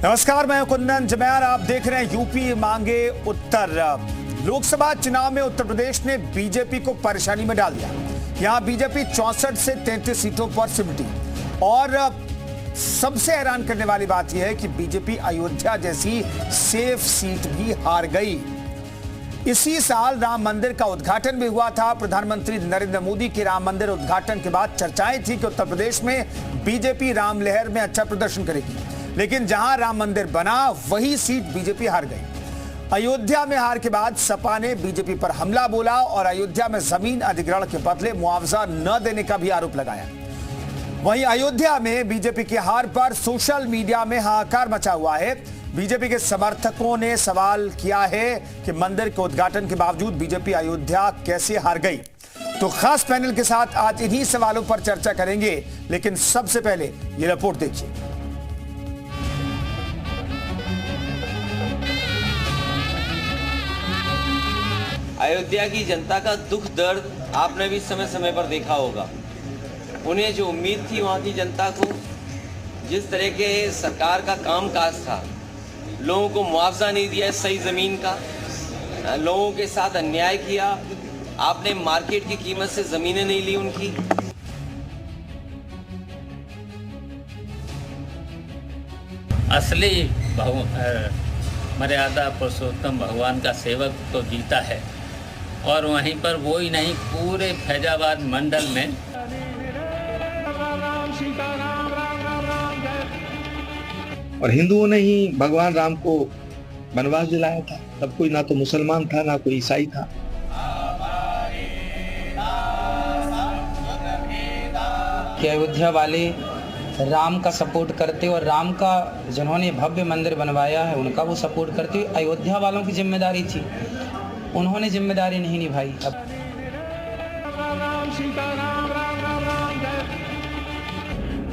नमस्कार, मैं कुंदन जमैर। आप देख रहे हैं यूपी मांगे उत्तर। लोकसभा चुनाव में उत्तर प्रदेश ने बीजेपी को परेशानी में डाल दिया। यहां बीजेपी 64 से 33 सीटों पर सिमटी और सबसे हैरान करने वाली बात यह है कि बीजेपी अयोध्या जैसी सेफ सीट भी हार गई। इसी साल राम मंदिर का उद्घाटन भी हुआ था। प्रधानमंत्री नरेंद्र मोदी के राम मंदिर उद्घाटन के बाद चर्चाएं थी कि उत्तर प्रदेश में बीजेपी राम लहर में अच्छा प्रदर्शन करेगी, लेकिन जहां राम मंदिर बना वही सीट बीजेपी हार गई। अयोध्या में हार के बाद सपा ने बीजेपी पर हमला बोला और अयोध्या में जमीन अधिग्रहण के बदले मुआवजा न देने का भी आरोप लगाया। वहीं अयोध्या में बीजेपी की हार पर सोशल मीडिया में हाहाकार मचा हुआ है। बीजेपी के समर्थकों ने सवाल किया है कि मंदिर के उद्घाटन के बावजूद बीजेपी अयोध्या कैसे हार गई। तो खास पैनल के साथ आज इन्हीं सवालों पर चर्चा करेंगे, लेकिन सबसे पहले ये रिपोर्ट देखिए। अयोध्या की जनता का दुख दर्द आपने भी समय समय पर देखा होगा। उन्हें जो उम्मीद थी वहाँ की जनता को, जिस तरह के सरकार का कामकाज था, लोगों को मुआवजा नहीं दिया सही ज़मीन का, लोगों के साथ अन्याय किया, आपने मार्केट की कीमत से ज़मीनें नहीं ली उनकी। असली मर्यादा पुरुषोत्तम भगवान का सेवक तो जीता है, और वहीं पर वो ही नहीं, पूरे फैजाबाद मंडल में और हिंदुओं ने ही भगवान राम को वनवास दिलाया था। तब कोई ना तो मुसलमान था ना कोई ईसाई था। कि अयोध्या वाले राम का सपोर्ट करते और राम का जिन्होंने भव्य मंदिर बनवाया है उनका वो सपोर्ट करते। अयोध्या वालों की जिम्मेदारी थी, उन्होंने जिम्मेदारी नहीं निभाई।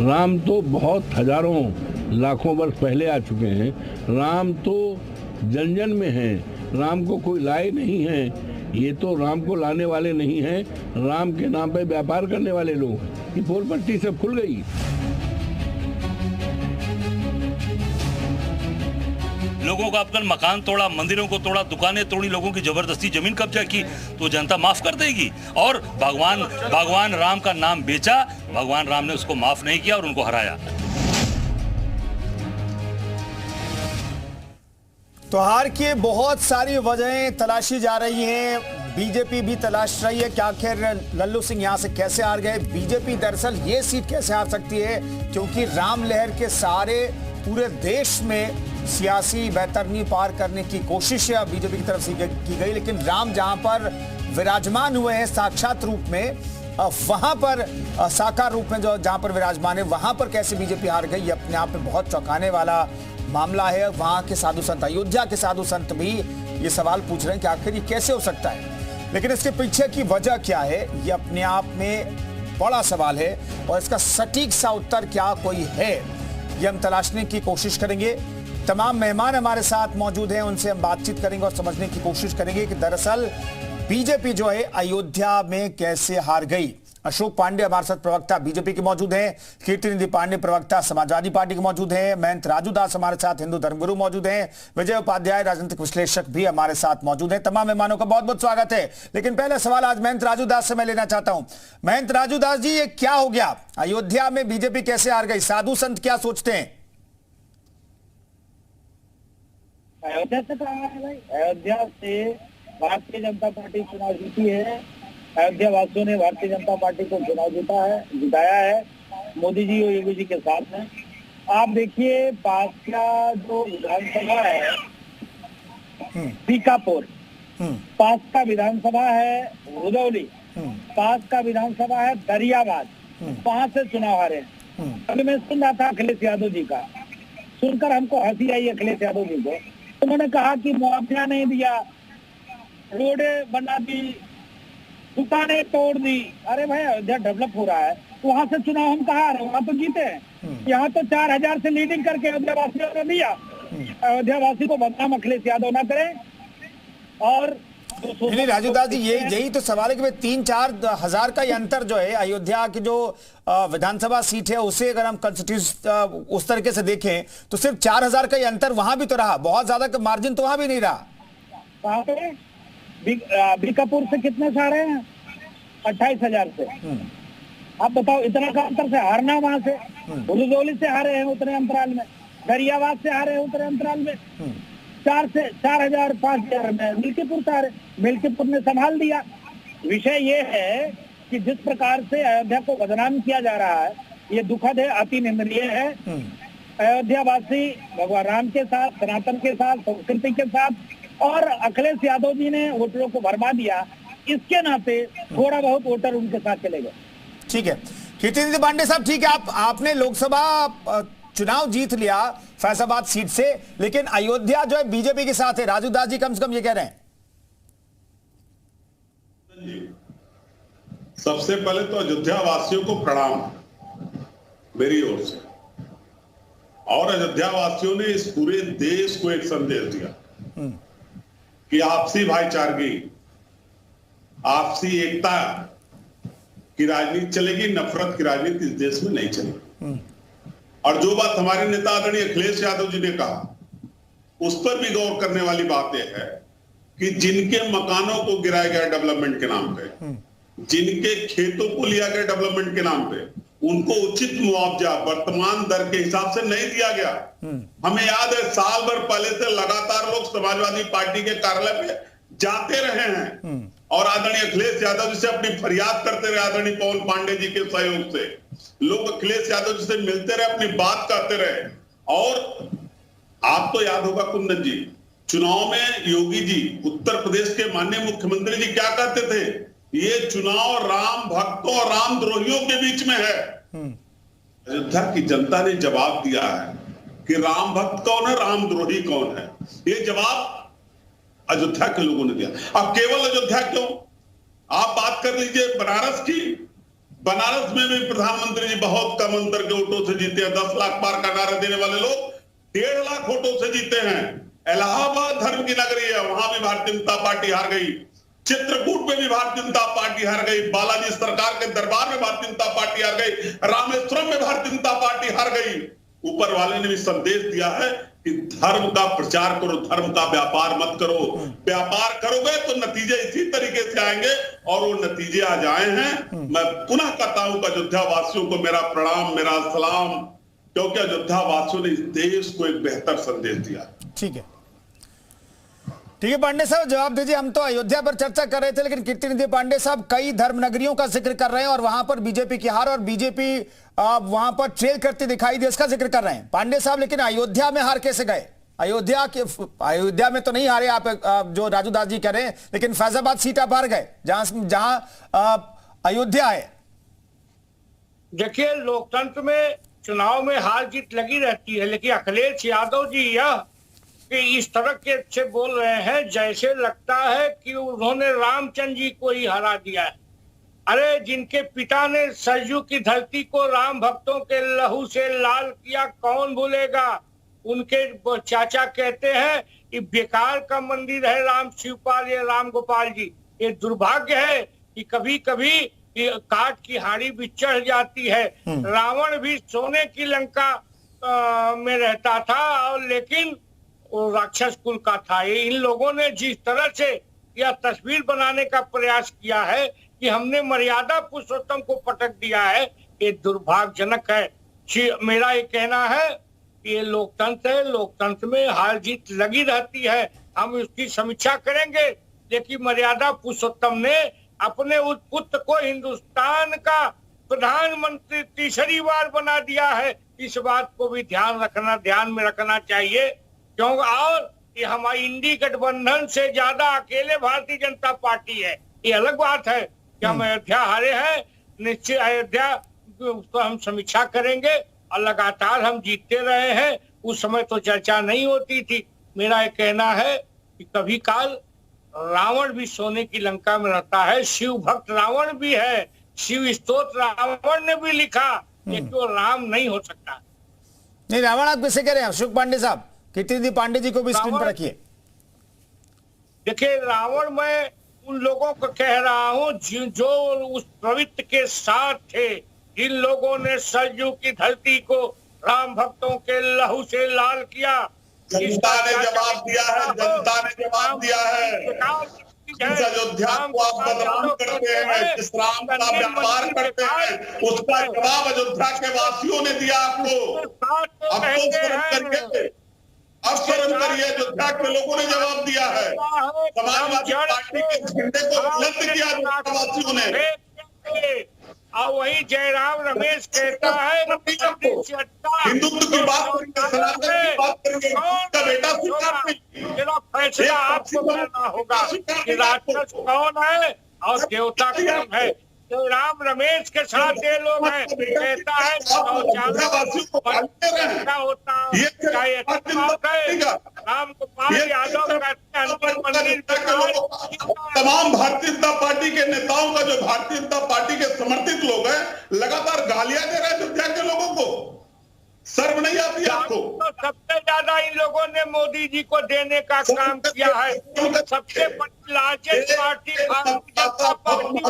राम तो बहुत हजारों लाखों वर्ष पहले आ चुके हैं। राम तो जन जन में हैं। राम को कोई लाए नहीं है। ये तो राम को लाने वाले नहीं हैं, राम के नाम पे व्यापार करने वाले लोग। ये पोल पट्टी सब खुल गई। लोगों का अपना मकान तोड़ा, मंदिरों को तोड़ा, दुकानें तोड़ी, लोगों की जबरदस्ती जमीन कब्जा की, तो जनता माफ कर देगी। और भगवान राम का नाम बेचा, भगवान राम ने उसको माफ नहीं किया और उनको हराया। तो हार की बहुत सारी वजहें तलाशी जा रही हैं। बीजेपी भी तलाश रही है कि आखिर लल्लू सिंह यहां से कैसे हार गए। बीजेपी दरअसल ये सीट कैसे हार सकती है, क्योंकि राम लहर के सहारे पूरे देश में सियासी बैतरनी पार करने की कोशिश बीजेपी की तरफ से की गई, लेकिन राम जहां पर विराजमान हुए हैं साक्षात रूप में, वहां पर साकार रूप में जो जहां पर विराजमान है वहां पर कैसे बीजेपी हार गई, ये अपने आप में बहुत चौंकाने वाला मामला है। वहां के साधु संत, अयोध्या के साधु संत भी ये सवाल पूछ रहे हैं कि आखिर ये कैसे हो सकता है। लेकिन इसके पीछे की वजह क्या है, ये अपने आप में बड़ा सवाल है, और इसका सटीक सा उत्तर क्या कोई है, ये हम तलाशने की कोशिश करेंगे। तमाम मेहमान हमारे साथ मौजूद हैं, उनसे हम बातचीत करेंगे और समझने की कोशिश करेंगे कि दरअसल बीजेपी जो है अयोध्या में कैसे हार गई। अशोक पांडे हमारे साथ प्रवक्ता बीजेपी के मौजूद हैं, कीर्तिनिधि पांडे प्रवक्ता समाजवादी पार्टी के मौजूद हैं, महंत राजू दास हमारे साथ हिंदू धर्मगुरु मौजूद हैं, विजय उपाध्याय राजनीतिक विश्लेषक भी हमारे साथ मौजूद हैं। तमाम मेहमानों का बहुत बहुत स्वागत है। लेकिन पहले सवाल आज महंत राजू दास से मैं लेना चाहता हूं। महंत राजू दास जी, ये क्या हो गया? अयोध्या में बीजेपी कैसे हार गई? साधु संत क्या सोचते हैं? अयोध्या से कहा है भाई, अयोध्या से भारतीय जनता पार्टी चुनाव जीती है। अयोध्या वासियों ने भारतीय जनता पार्टी को चुनाव जिताया है मोदी जी और योगी जी के साथ में। आप देखिए, पास का जो विधानसभा है सीकापुर, पास का विधानसभा है रुदौली, पास का विधानसभा है दरियाबाद, वहां से चुनाव हारे। अभी मैं सुन रहा था अखिलेश यादव जी का, सुनकर हमको हंसी आई अखिलेश यादव जी को। उन्होंने कहा कि मुआवजा नहीं दिया, रोडें बना दी, दुकानें तोड़ दी। अरे भाई, अयोध्या डेवलप हो रहा है, वहां से चुनाव हम कहा रहे, वहां तो जीते हैं। यहाँ तो 4000 से लीडिंग करके अयोध्या वासियों ने दिया। अयोध्या वासी को बदनाम अखिलेश यादव ना करें। और नहीं राजूदास जी, यही तो सवाल है कि 3-4 हजार का ये अंतर जो है अयोध्या की जो विधानसभा सीट है उसे अगर हम कॉन्स्टिट्यूशन उस तरीके से देखें तो सिर्फ 4000 का ये अंतर वहां भी तो रहा, बहुत ज्यादा का मार्जिन तो वहां भी नहीं रहा। वहां पे बीकापुर से कितने से आ रहे हैं? 28,000 से। आप बताओ, इतना का अंतर से हारना वहां से। रुदौली से हारे हैं उतने अंतराल में, गरियाबाद से हारे हैं उतने अंतराल में, 4,000 5,000 में मिल्कीपुर से हारे। मिल्कीपुर ने संभाल दिया। विषय ये है कि जिस प्रकार से अयोध्या को बदनाम किया जा रहा है ये दुखद है, अति निंदनीय है। अयोध्यावासी भगवान राम के साथ, सनातन के साथ, संस्कृति के साथ और अखिलेश यादव जी ने वोटरों को भरमा दिया, इसके नाते थोड़ा बहुत वोटर उनके साथ चले गए। ठीक है कीर्तिनिधि पांडे साहब, ठीक है आपने लोकसभा चुनाव जीत लिया फैजाबाद सीट से, लेकिन अयोध्या जो है बीजेपी के साथ है। राजूदास जी कम से कम ये कह रहे हैं। सबसे पहले तो अयोध्या वासियों को प्रणाम मेरी ओर से, और अयोध्या वासियों ने इस पूरे देश को एक संदेश दिया कि आपसी भाईचारगी, आपसी एकता की राजनीति चलेगी, नफरत की राजनीति इस देश में नहीं चलेगी। और जो बात हमारे नेता आदरणीय अखिलेश यादव जी ने कहा उस पर भी गौर करने वाली बात यह है कि जिनके मकानों को गिराया गया डेवलपमेंट के नाम पे, जिनके खेतों को लिया गया डेवलपमेंट के नाम पे, उनको उचित मुआवजा वर्तमान दर के हिसाब से नहीं दिया गया। हमें याद है साल भर पहले से लगातार लोग समाजवादी पार्टी के कार्यालय पे जाते रहे हैं और आदरणीय अखिलेश यादव जी से अपनी फरियाद करते रहे। आदरणीय पवन पांडे जी के सहयोग से लोग अखिलेश यादव जी से मिलते रहे, अपनी बात करते रहे। और आप तो याद होगा कुंदन जी, चुनाव में योगी जी उत्तर प्रदेश के माननीय मुख्यमंत्री जी क्या कहते थे, ये चुनाव राम भक्तों और राम द्रोहियों के बीच में है। अयोध्या की जनता ने जवाब दिया है कि राम भक्त कौन है, राम द्रोही कौन है। ये जवाब अयोध्या के लोगों ने दिया। अब केवल अयोध्या क्यों, आप बात कर लीजिए बनारस की। बनारस में भी प्रधानमंत्री जी बहुत कम अंतर के वोटों से जीते हैं। 10 लाख पार का नारा देने वाले लोग 1.5 लाख वोटों से जीते हैं। इलाहाबाद धर्म की नगरी है, वहां भी भारतीय जनता पार्टी हार गई। चित्रकूट में भी भारतीय जनता पार्टी हार गई। बालाजी सरकार के दरबार में भारतीय जनता पार्टी हार गई। रामेश्वरम में भारतीय जनता पार्टी हार गई। ऊपर वाले ने भी संदेश दिया है कि धर्म का प्रचार करो, धर्म का व्यापार मत करो। व्यापार करोगे तो नतीजे इसी तरीके से आएंगे और वो नतीजे आज आए हैं। मैं पुनः कहता हूं कि अयोध्या वासियों को मेरा प्रणाम, मेरा सलाम, क्योंकि अयोध्या वासियों ने इस देश को एक बेहतर संदेश दिया। ठीक है पांडे साहब, जवाब दीजिए। हम तो अयोध्या पर चर्चा कर रहे थे, लेकिन कीर्तिनिधि पांडे साहब कई धर्म नगरियों का जिक्र कर रहे हैं और वहां पर बीजेपी की हार और बीजेपी वहां पर ट्रेल करती दिखाई दी, इसका जिक्र कर रहे हैं पांडे साहब। लेकिन अयोध्या में हार कैसे गए? अयोध्या में तो नहीं हारे आप जो राजूदास जी कह रहे हैं, लेकिन फैजाबाद सीट आप हार गए जहां अयोध्या है। देखिए, लोकतंत्र में चुनाव में हार जीत लगी रहती है, लेकिन अखिलेश यादव जी यह कि इस तरह के से बोल रहे हैं जैसे लगता है कि उन्होंने रामचंद्र जी को ही हरा दिया है। अरे जिनके पिता ने सरयू की धरती को राम भक्तों के लहू से लाल किया, कौन भूलेगा। उनके चाचा कहते हैं कि बेकार का मंदिर है राम शिवपाल, ये राम गोपाल जी। ये दुर्भाग्य है कि कभी कभी काट की हाड़ी भी चढ़ जाती है। रावण भी सोने की लंका में रहता था, और लेकिन वो राक्षस कुल का था। ये इन लोगों ने जिस तरह से यह तस्वीर बनाने का प्रयास किया है कि हमने मर्यादा पुरुषोत्तम को पटक दिया है, ये दुर्भाग्यजनक है। मेरा ये कहना है कि ये लोकतंत्र है, लोकतंत्र में हार जीत लगी रहती है, हम उसकी समीक्षा करेंगे। लेकिन मर्यादा पुरुषोत्तम ने अपने उस पुत्र को हिंदुस्तान का प्रधानमंत्री तीसरी बार बना दिया है। इस बात को भी ध्यान में रखना चाहिए, क्योंकि और ये हमारी इंडी गठबंधन से ज्यादा अकेले भारतीय जनता पार्टी है। ये अलग बात है कि हम अयोध्या हारे हैं, निश्चित अयोध्या तो हम समीक्षा करेंगे और लगातार हम जीतते रहे हैं। उस समय तो चर्चा नहीं होती थी। मेरा ये कहना है कि कभी काल रावण भी सोने की लंका में रहता है, शिव भक्त रावण भी है, शिव स्तोत्र रावण ने भी लिखा, लेकिन वो राम नहीं हो सकता। नहीं, रावण आप किसे कह रहे हैं? अशोक पांडे साहब, कीर्तिनिधि पांडे जी को भी स्क्रीन पर रखिए। देखिए, रावण मैं उन लोगों को कह रहा हूँ जो उस प्रवृत्ति के साथ थे, जिन लोगों ने सरयू की धरती को राम भक्तों के लहू से लाल किया। जनता ने जवाब दिया है, जनता ने जवाब दिया है। जिस अयोध्या को आप बदनाम करते हैं, जिस राम का व्यापार करते हैं, उसका जवाब अयोध्या के वासियों ने दिया आपको। अब तो शर्म करिए, अब शर्म करिए, अयोध्या के लोगों ने जवाब दिया है। समाजवादी पार्टी के झंडे को बुलंद किया अयोध्या वासियों ने। और वही जयराम रमेश कहता है हिंदुत्व की बात करेंगे, सनातन की बात करेंगे, उसका बेटा स्वीकार नहीं। फैसला आपको करना होगा कि राक्षस कौन है और देवता कौन है। तो राम रमेश के साथ ये लोग हैं, कहता है होता राम गोपाल यादव तमाम भारतीय जनता पार्टी के नेताओं का, जो भारतीय जनता पार्टी के समर्थित लोग हैं, लगातार गालियां दे रहे हैं अयोध्या के लोगों को। शर्म नहीं आती आपको? सबसे ज्यादा इन लोगों ने मोदी जी को देने का काम किया है। सबसे बड़ी largest party Bharatiya Janata party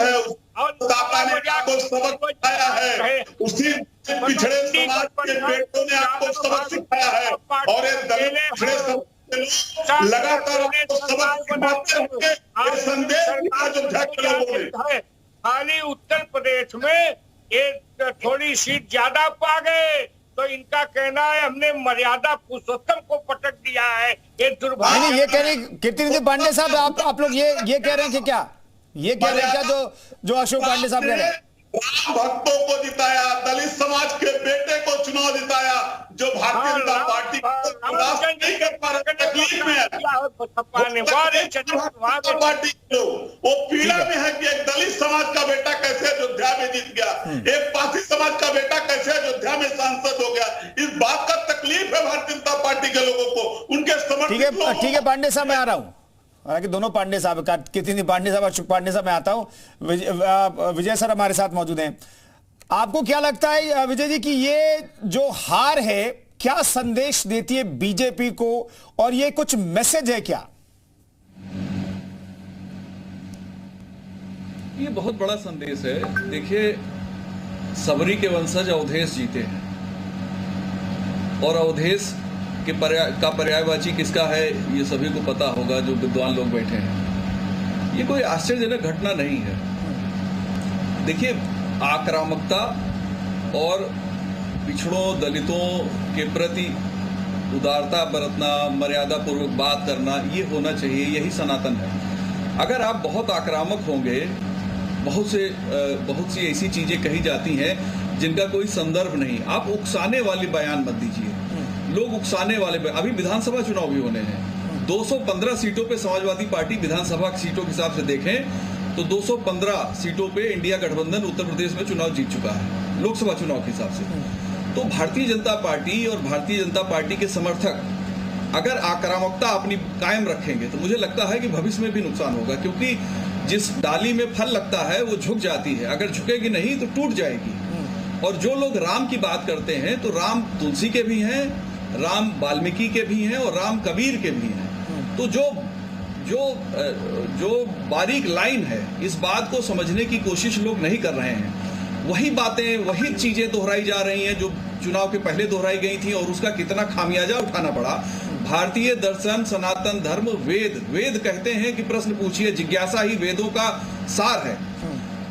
है और आपको सबक सिखाया है। उसी पिछड़े समाज के बेटों ने आपको सबक सिखाया है और ये दलित पिछड़े समाज लगातार आपको सबक सिखाते रहेंगे। ये संदेश अयोध्या के लोगों ने। खाली उत्तर प्रदेश में एक थोड़ी सीट ज्यादा पा गए तो इनका कहना है हमने मर्यादा पुरुषोत्तम को पटक दिया है। ये दुर्भाग्य। ये कह रहे कीर्तिनिधि पांडे साहब, आप लोग ये कह रहे हैं कि क्या, ये कह रहे हैं क्या जो अशोक पांडे साहब कह रहे हैं? राम भक्तों को जिताया, दलित समाज के बेटे को चुनाव जिताया, जो भारतीय जनता पार्टी को नहीं कर पा रहे, तकलीफ में है पार्टी को। वो पीड़ा में है कि एक दलित समाज का बेटा कैसे अयोध्या में जीत गया, एक पासी समाज का बेटा कैसे अयोध्या में सांसद हो गया। इस बात का तकलीफ है भारतीय जनता पार्टी के लोगों को, उनके समर्थन। ठीक है पांडे साहब, मैं आ रहा हूँ। हालांकि दोनों पांडे साहब, कीर्तिनिधि पांडे साहब और अशोक पांडे साहब, मैं आता हूं। विजय सर हमारे साथ मौजूद हैं। आपको क्या लगता है विजय जी कि ये जो हार है क्या संदेश देती है बीजेपी को, और ये कुछ मैसेज है क्या? ये बहुत बड़ा संदेश है। देखिए, सबरी के वंशज अवधेश जीते हैं और अवधेश के पर्यायवाची किसका है ये सभी को पता होगा, जो विद्वान लोग बैठे हैं। ये कोई आश्चर्यजनक घटना नहीं है। देखिए, आक्रामकता और पिछड़ों दलितों के प्रति उदारता बरतना, मर्यादा पूर्वक बात करना, ये होना चाहिए, यही सनातन है। अगर आप बहुत आक्रामक होंगे, बहुत सी ऐसी चीजें कही जाती हैं जिनका कोई संदर्भ नहीं, आप उकसाने वाली बयान मत दीजिए। लोग उकसाने वाले, अभी विधानसभा चुनाव भी होने हैं। 215 सीटों पे समाजवादी पार्टी विधानसभा सीटों के हिसाब से देखें तो 215 सीटों पे इंडिया गठबंधन उत्तर प्रदेश में चुनाव जीत चुका है लोकसभा चुनाव के हिसाब से। तो भारतीय जनता पार्टी और भारतीय जनता पार्टी के समर्थक अगर आक्रामकता अपनी कायम रखेंगे तो मुझे लगता है कि भविष्य में भी नुकसान होगा, क्योंकि जिस डाली में फल लगता है वो झुक जाती है, अगर झुकेगी नहीं तो टूट जाएगी। और जो लोग राम की बात करते हैं तो राम तुलसी के भी हैं, राम वाल्मीकि के भी हैं और राम कबीर के भी हैं। तो जो बारीक लाइन है, इस बात को समझने की कोशिश लोग नहीं कर रहे हैं। वही बातें, वही चीजें दोहराई जा रही हैं जो चुनाव के पहले दोहराई गई थी और उसका कितना खामियाजा उठाना पड़ा। भारतीय दर्शन, सनातन धर्म, वेद कहते हैं कि प्रश्न पूछिए, जिज्ञासा ही वेदों का सार है।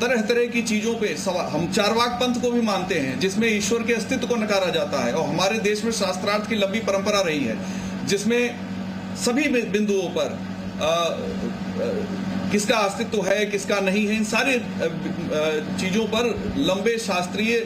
तरह तरह की चीजों पे हम चारवाक पंथ को भी मानते हैं जिसमें ईश्वर के अस्तित्व को नकारा जाता है, और हमारे देश में शास्त्रार्थ की लंबी परंपरा रही है जिसमें सभी बिंदुओं पर किसका अस्तित्व है किसका नहीं है, इन सारी चीजों पर लंबे शास्त्रीय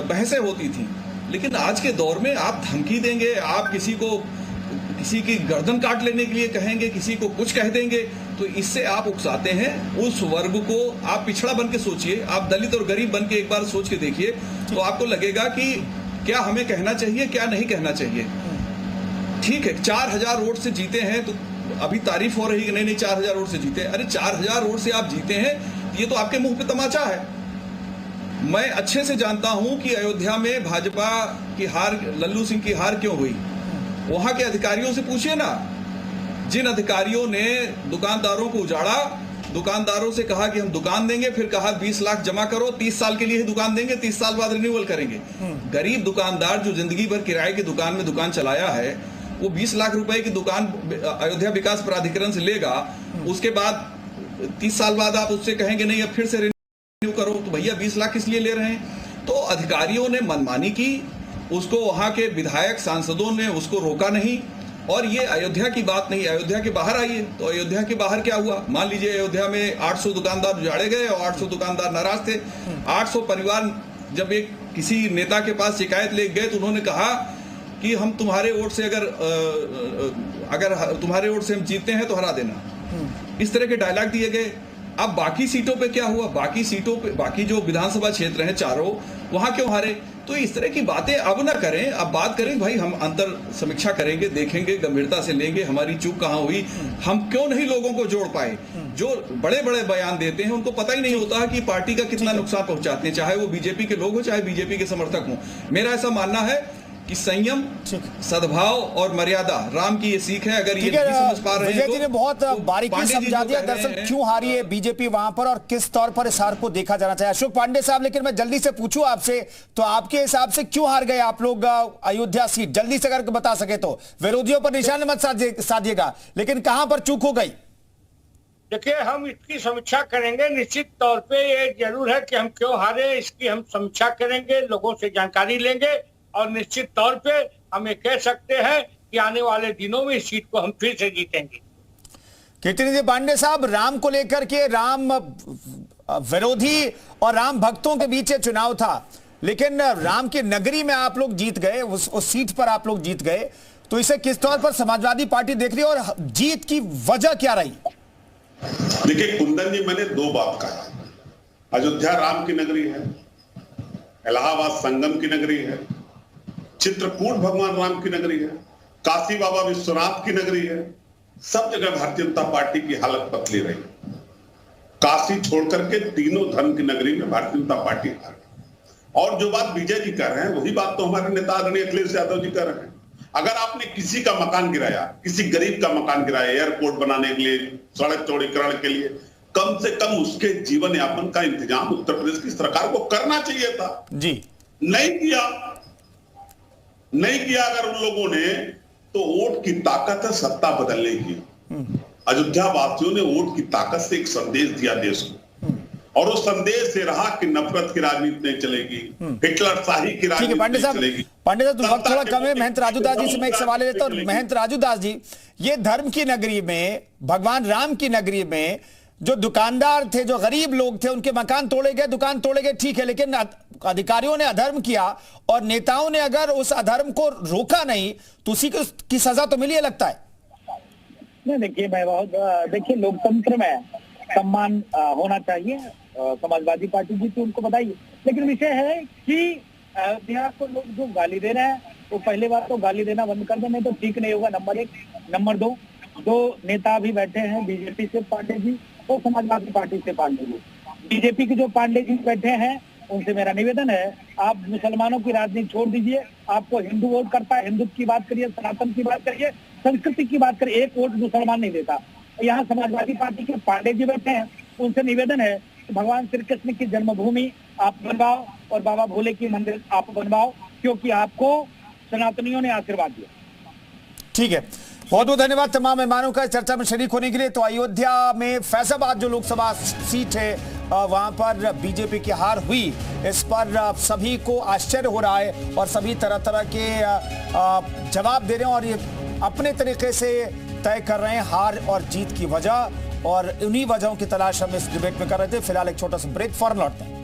बहसें होती थी। लेकिन आज के दौर में आप धमकी देंगे, आप किसी की गर्दन काट लेने के लिए कहेंगे, किसी को कुछ कह देंगे, तो इससे आप उकसाते हैं उस वर्ग को। आप पिछड़ा बन के सोचिए, आप दलित और गरीब बन के एक बार सोच के देखिए, तो आपको लगेगा कि क्या हमें कहना चाहिए, क्या नहीं कहना चाहिए। ठीक है, 4000 वोट से जीते हैं तो अभी तारीफ हो रही कि नहीं 4000 वोट से जीते। अरे 4000 वोट से आप जीते हैं, ये तो आपके मुंह पे तमाचा है। मैं अच्छे से जानता हूं कि अयोध्या में भाजपा की हार, लल्लू सिंह की हार क्यों हुई। वहां के अधिकारियों से पूछिए ना, जिन अधिकारियों ने दुकानदारों को उजाड़ा, दुकानदारों से कहा कि हम दुकान देंगे, फिर कहा 20 लाख जमा करो, 30 साल के लिए ही दुकान देंगे, 30 साल बाद रिन्यूअल करेंगे। गरीब दुकानदार जो जिंदगी भर किराए की दुकान में दुकान चलाया है, वो 20 लाख रुपए की दुकान अयोध्या विकास प्राधिकरण से लेगा, उसके बाद 30 साल बाद आप उससे कहेंगे नहीं अब फिर से रिन्यू करो, तो भैया 20 लाख किस लिए ले रहे हैं? तो अधिकारियों ने मनमानी की, उसको वहां के विधायक सांसदों ने उसको रोका नहीं। और ये अयोध्या की बात नहीं, अयोध्या के बाहर आइए तो अयोध्या के बाहर क्या हुआ? मान लीजिए अयोध्या में 800 दुकानदार उजाड़े गए और 800 दुकानदार नाराज थे। 800 परिवार जब एक किसी नेता के पास शिकायत ले गए तो उन्होंने कहा कि हम तुम्हारे वोट से अगर तुम्हारे वोट से हम जीतते हैं तो हरा देना। इस तरह के डायलॉग दिए गए। अब बाकी सीटों पे क्या हुआ? बाकी सीटों पे, बाकी जो विधानसभा क्षेत्र हैं चारों, वहां क्यों हारे? तो इस तरह की बातें अब ना करें, अब बात करें भाई हम अंतर समीक्षा करेंगे, देखेंगे, गंभीरता से लेंगे हमारी चूक कहाँ हुई, हम क्यों नहीं लोगों को जोड़ पाए। जो बड़े बड़े बयान देते हैं उनको पता ही नहीं होता कि पार्टी का कितना नुकसान पहुंचाते हैं, चाहे वो बीजेपी के लोग हो चाहे बीजेपी के समर्थक हो। मेरा ऐसा मानना है कि संयम, सद्भाव और मर्यादा राम की ये सीख है। अगर ये नहीं समझ पा रहे हैं विजय जी ने बहुत बारीकी समझा दिया दरअसल क्यों हारी है बीजेपी वहां पर और किस तौर पर इस हार को देखा जाना चाहिए। अशोक पांडे साहब, लेकिन मैं जल्दी से पूछूं आपसे, तो आपके हिसाब से क्यों हार गए आप लोग अयोध्या सीट? जल्दी से अगर बता सके तो। विरोधियों पर निशान मत साधिएगा, लेकिन कहां पर चूक हो गई? देखिए, हम इसकी समीक्षा करेंगे। निश्चित तौर पे ये जरूर है कि हम क्यों हारे, इसकी हम समीक्षा करेंगे, लोगों से जानकारी लेंगे और निश्चित तौर पे हम ये कह सकते हैं कि आने वाले दिनों में इस सीट को हम फिर से जीतेंगे। कीर्तिनिधि पांडे साहब, राम को लेकर के, राम विरोधी और राम भक्तों के बीच चुनाव था, लेकिन राम की नगरी में आप लोग जीत गए, उस सीट पर आप लोग जीत गए, तो इसे किस तौर पर समाजवादी पार्टी देख रही है और जीत की वजह क्या रही? देखिए कुंदन जी, मैंने दो बात कहा। अयोध्या राम की नगरी है, इलाहाबाद संगम की नगरी है, चित्रकूट भगवान राम की नगरी है, काशी बाबा विश्वनाथ की नगरी है। सब जगह भारतीय जनता पार्टी की हालत पतली रही। काशी छोड़कर के तीनों धर्म की नगरी में भारतीय जनता पार्टी हार। और जो बात विजय जी कर रहे हैं वही बात तो हमारे नेता आदरणीय अखिलेश यादव जी कर रहे हैं। अगर आपने किसी का मकान गिराया, किसी गरीब का मकान गिराया एयरपोर्ट बनाने के लिए, सड़क चौड़ीकरण के लिए, कम से कम उसके जीवन यापन का इंतजाम उत्तर प्रदेश की सरकार को करना चाहिए था जी। नहीं किया अगर उन लोगों ने, तो वोट की ताकत है सत्ता बदलने की। अयोध्या वासियों ने वोट की ताकत से एक संदेश दिया देश को, और उस संदेश से रहा कि नफरत की राजनीति नहीं चलेगी, हिटलर शाही की राजनीति नहीं चलेगी। पांडे साहब, वक्त थोड़ा कम है। महंत राजू दास जी से मैं एक सवाल लेता हूं। महंत राजू दास जी, ये धर्म की नगरी में, भगवान राम की नगरी में जो दुकानदार थे, जो गरीब लोग थे, उनके मकान तोड़े गए, दुकान तोड़े गए, ठीक है, लेकिन अधिकारियों ने अधर्म किया और नेताओं ने अगर उस अधर्म को रोका नहीं तो उसी की सजा तो मिली है लगता है। नहीं, देखिए मैं देखिए लोकतंत्र में सम्मान होना चाहिए। समाजवादी पार्टी जी उनको बताइए, लेकिन विषय है कि अयोध्या को लोग जो गाली दे रहे हैं वो पहले बात तो गाली देना बंद कर दें, तो ठीक नहीं होगा। नंबर एक। नंबर दो, जो नेता भी बैठे हैं बीजेपी से पांडे जी और समाजवादी पार्टी से पांडे जी, बीजेपी के जो पांडे जी बैठे हैं उनसे मेरा निवेदन है, आप मुसलमानों की राजनीति छोड़ दीजिए। आपको हिंदू वोट करता है, हिंदुत्व की बात करिए, सनातन की बात करिए, संस्कृति की बात करिए। एक वोट मुसलमान नहीं देता। यहाँ समाजवादी पार्टी के पांडे जी बैठे हैं, उनसे निवेदन है कि भगवान श्री कृष्ण की जन्मभूमि आप बनवाओ और बाबा भोले की मंदिर आप बनवाओ, क्योंकि आपको सनातनियों ने आशीर्वाद दिया। ठीक है, बहुत बहुत धन्यवाद तमाम मेहमानों का चर्चा में शरीक होने के लिए। तो अयोध्या में फैजाबाद जो लोकसभा सीट है वहां पर बीजेपी की हार हुई, इस पर सभी को आश्चर्य हो रहा है और सभी तरह तरह के जवाब दे रहे हैं और ये अपने तरीके से तय कर रहे हैं हार और जीत की वजह, और उन्हीं वजहों की तलाश हम इस डिबेट में कर रहे थे। फिलहाल एक छोटा सा ब्रेक, फौरन लौटते हैं।